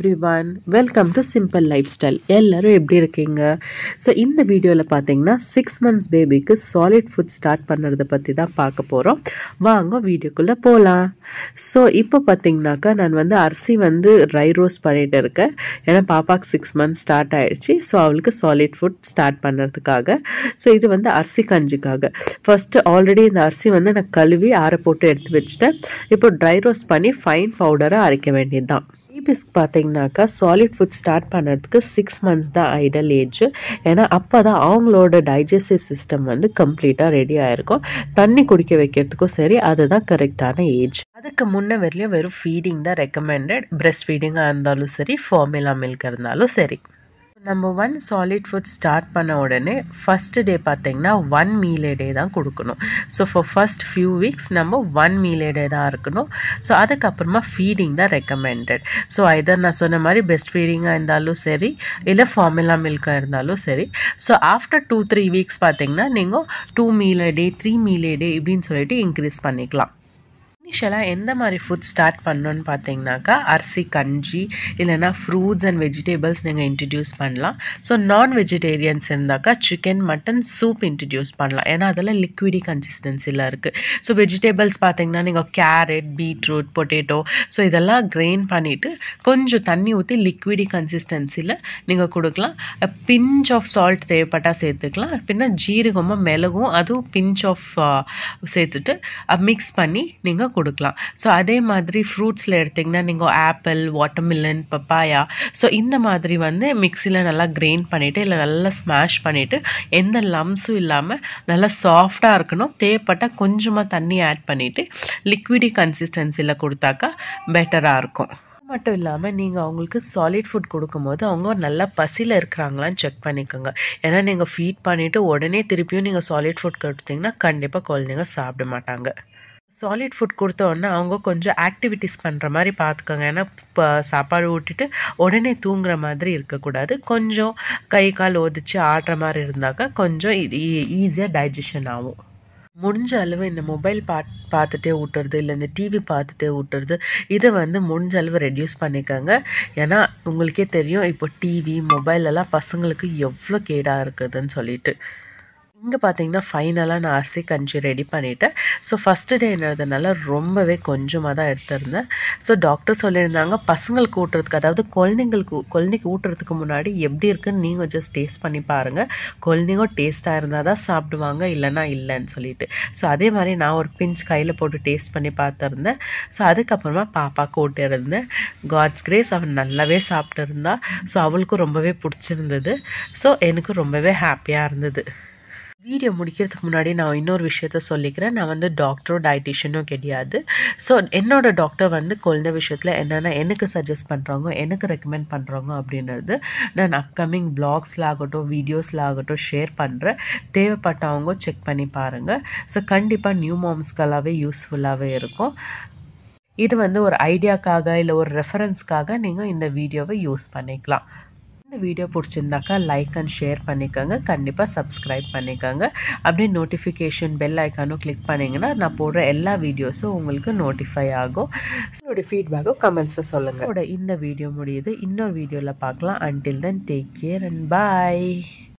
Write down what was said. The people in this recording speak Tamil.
everyone, welcome to Simple Lifestyle. எல்லாரும் எப்படி இருக்கீங்க? ஸோ இந்த வீடியோவில் பார்த்தீங்கன்னா 6 months பேபிக்கு சாலிட் ஃபுட் ஸ்டார்ட் பண்ணுறதை பற்றி தான் பார்க்க போகிறோம். வாங்க வீடியோக்குள்ளே போகலாம். ஸோ இப்போ பார்த்தீங்கன்னாக்கா நான் அரிசி ட்ரை ரோஸ்ட் பண்ணிகிட்டு இருக்கேன். ஏன்னா பாப்பாவுக்கு 6 months ஸ்டார்ட் ஆகிடுச்சு. ஸோ அவளுக்கு சாலிட் ஃபுட் ஸ்டார்ட் பண்ணுறதுக்காக. ஸோ இது அரிசி கஞ்சிக்காக. ஃபஸ்ட்டு ஆல்ரெடி இந்த அரிசி நான் கழுவி ஆற போட்டு எடுத்து வச்சுட்டேன். இப்போ ட்ரை ரோஸ்ட் பண்ணி ஃபைன் பவுடராக அரைக்க வேண்டியது தான். பேபிஸ்க்கு பார்த்தீங்கன்னாக்கா சாலிட் ஃபுட் ஸ்டார்ட் பண்ணுறதுக்கு 6 months தான் ஐடல் ஏஜ். ஏன்னா அப்போ தான் அவங்களோட டைஜஸ்டிவ் சிஸ்டம் கம்ப்ளீட்டாக ரெடி ஆகிருக்கும். தண்ணி குடிக்க வைக்கிறதுக்கும் சரி, அதுதான் கரெக்டான ஏஜ். அதுக்கு முன்ன வரையிலும் வெறும் ஃபீடிங் தான் ரெக்கமெண்டட். பிரெஸ்ட் ஃபீடிங்காக இருந்தாலும் சரி, ஃபார்முலா மில்க் இருந்தாலும் சரி. நம்பர் 1 சாலிட் ஃபுட் ஸ்டார்ட் பண்ண உடனே ஃபஸ்ட்டு டே பார்த்தீங்கன்னா 1 meal a day தான் கொடுக்கணும். So for first few weeks நம்ம 1 meal a day தான் இருக்கணும். ஸோ அதுக்கப்புறமா ஃபீடிங் தான் ரெக்கமெண்டட். ஸோ ஐதர் நான் சொன்ன மாதிரி பெஸ்ட் ஃபீடிங்காக இருந்தாலும் சரி, இல்லை ஃபார்முலா மில்காக இருந்தாலும் சரி. ஸோ ஆஃப்டர் 2-3 weeks பார்த்தீங்கன்னா நீங்கள் 2 meal a day 3 meal a day இப்படின்னு சொல்லிட்டு இன்க்ரீஸ் பண்ணிக்கலாம். இனிஷியலாக எந்த மாதிரி ஃபுட் ஸ்டார்ட் பண்ணணுன்னு பார்த்தீங்கன்னாக்கா அரிசி கஞ்சி இல்லைனா ஃப்ரூட்ஸ் அண்ட் வெஜிடபிள்ஸ் நீங்கள் இன்ட்ரடியூஸ் பண்ணலாம். ஸோ நான் வெஜிடேரியன்ஸ் இருந்தாக்கா சிக்கன் மட்டன் சூப் இன்ட்ரடியூஸ் பண்ணலாம். ஏன்னா அதில் லிக்விடி கன்சிஸ்டன்சியில் இருக்குது. ஸோ வெஜிடபிள்ஸ் பார்த்தீங்கன்னா நீங்கள் கேரட், பீட்ரூட், பொட்டேட்டோ ஸோ இதெல்லாம் கிரைண்ட் பண்ணிவிட்டு கொஞ்சம் தண்ணி ஊற்றி லிக்விடி கன்சிஸ்டன்சியில் நீங்கள் கொடுக்கலாம். பிஞ்ச் ஆஃப் சால்ட் தேவைப்பட்டால் சேர்த்துக்கலாம். பின்ன ஜீரகமும் மிளகும் அதுவும் பிஞ்ச் ஆஃப் சேர்த்துட்டு மிக்ஸ் பண்ணி நீங்கள் கொடுக்கலாம். ஸோ அதே மாதிரி ஃப்ரூட்ஸில் எடுத்திங்கன்னா நீங்கள் ஆப்பிள், வாட்டர்மெலன், பப்பாயா ஸோ இந்த மாதிரி மிக்சியில் நல்லா கிரைண்ட் பண்ணிவிட்டு இல்லை நல்லா ஸ்மாஷ் பண்ணிவிட்டு எந்த லம்ஸும் இல்லாமல் நல்லா சாஃப்டாக இருக்கணும். தேவைப்பட்டால் கொஞ்சமாக தண்ணி ஆட் பண்ணிவிட்டு லிக்விடி கன்சிஸ்டன்சியில் கொடுத்தாக்கா பெட்டராக இருக்கும். மட்டும் இல்லாமல் நீங்கள் அவங்களுக்கு சாலிட் ஃபுட் கொடுக்கும்போது அவங்க நல்லா பசியில் இருக்கிறாங்களான்னு செக் பண்ணிக்கோங்க. ஏன்னா நீங்கள் ஃபீட் பண்ணிவிட்டு உடனே திருப்பியும் நீங்கள் சாலிட் ஃபுட் கொடுத்தீங்கன்னா கண்டிப்பாக குழந்தைங்க சாப்பிட மாட்டாங்க. சாலிட் ஃபுட் கொடுத்த உடனே அவங்க கொஞ்சம் ஆக்டிவிட்டீஸ் பண்ணுற மாதிரி பார்த்துக்கோங்க. ஏன்னா சாப்பாடு ஊட்டிட்டு உடனே தூங்குற மாதிரி இருக்கக்கூடாது. கொஞ்சம் கை கால் ஒதிச்சு ஆடுற மாதிரி இருந்தாக்கா கொஞ்சம் இது ஈஸியாக டைஜஷன் ஆகும். முடிஞ்ச அளவு இந்த மொபைல் பார்த்துட்டே ஊட்டுறது இல்லை இந்த டிவி பார்த்துட்டே ஊட்டுறது இதை முடிஞ்ச அளவு ரெடியூஸ் பண்ணிக்கோங்க. ஏன்னா உங்களுக்கே தெரியும் இப்போ டிவி மொபைல் எல்லாம் பசங்களுக்கு எவ்வளோ கேடாக இருக்குதுன்னு சொல்லிட்டு. இங்கே பார்த்தீங்கன்னா ஃபைனலாக நான் அரிசி கஞ்சி ரெடி பண்ணிவிட்டேன். ஸோ ஃபஸ்ட்டு டேன்றதுனால ரொம்பவே கொஞ்சமாக தான் எடுத்திருந்தேன். ஸோ டாக்டர் சொல்லியிருந்தாங்க பசங்களுக்கு ஊட்டுறதுக்கு, அதாவது குழந்தைக்கு ஊட்டுறதுக்கு முன்னாடி எப்படி இருக்குன்னு நீங்கள் ஜஸ்ட் டேஸ்ட் பண்ணி பாருங்கள். குழந்தைங்க டேஸ்ட்டாக இருந்தால் தான் சாப்பிடுவாங்க, இல்லைன்னா இல்லைன்னு சொல்லிட்டு. ஸோ அதே மாதிரி நான் ஒரு பிஞ்ச் கையில் போட்டு டேஸ்ட் பண்ணி பார்த்துருந்தேன். ஸோ அதுக்கப்புறமா பாப்பாவுக்கு ஊட்டியிருந்தேன். காட்ஸ் கிரேஸ் அவன் நல்லாவே சாப்பிட்டு இருந்தா. ஸோ அவளுக்கும் ரொம்பவே பிடிச்சிருந்தது. ஸோ எனக்கு ரொம்பவே ஹாப்பியாக இருந்தது. வீடியோ முடிக்கிறதுக்கு முன்னாடி நான் இன்னொரு விஷயத்த சொல்லிக்கிறேன். நான் டாக்டரோ டயட்டிஷியனும் கிடையாது. ஸோ என்னோட டாக்டர் குழந்தை விஷயத்தில் என்னென்ன எனக்கு சஜஸ்ட் பண்ணுறாங்க, எனக்கு ரெக்கமெண்ட் பண்ணுறாங்க அப்படின்றது நான் அப்கமிங் வ்ளாக்ஸில் ஆகட்டும் வீடியோஸில் ஆகட்டும் ஷேர் பண்ணுறேன். தேவைப்பட்டவங்க செக் பண்ணி பாருங்கள். ஸோ கண்டிப்பாக நியூ மாம்ஸ்களாகவே யூஸ்ஃபுல்லாகவே இருக்கும். இது ஒரு ஐடியாக்காக இல்லை ஒரு ரெஃபரன்ஸ்க்காக நீங்கள் இந்த வீடியோவை யூஸ் பண்ணிக்கலாம். இந்த வீடியோ பிடிச்சிருந்தாக்கா லைக் அண்ட் ஷேர் பண்ணிக்கோங்க. கண்டிப்பாக சப்ஸ்கிரைப் பண்ணிக்கோங்க. அப்படியே நோட்டிஃபிகேஷன் பெல் ஐக்கானும் கிளிக் பண்ணிங்கன்னா நான் போடுற எல்லா வீடியோஸும் உங்களுக்கு நோட்டிஃபை ஆகும். என்னோட ஃபீட்பேக்கும் கமெண்ட்ஸை சொல்லுங்கள். இந்த வீடியோ முடியுது. இன்னொரு வீடியோவில் பார்க்கலாம். Until then take care and bye.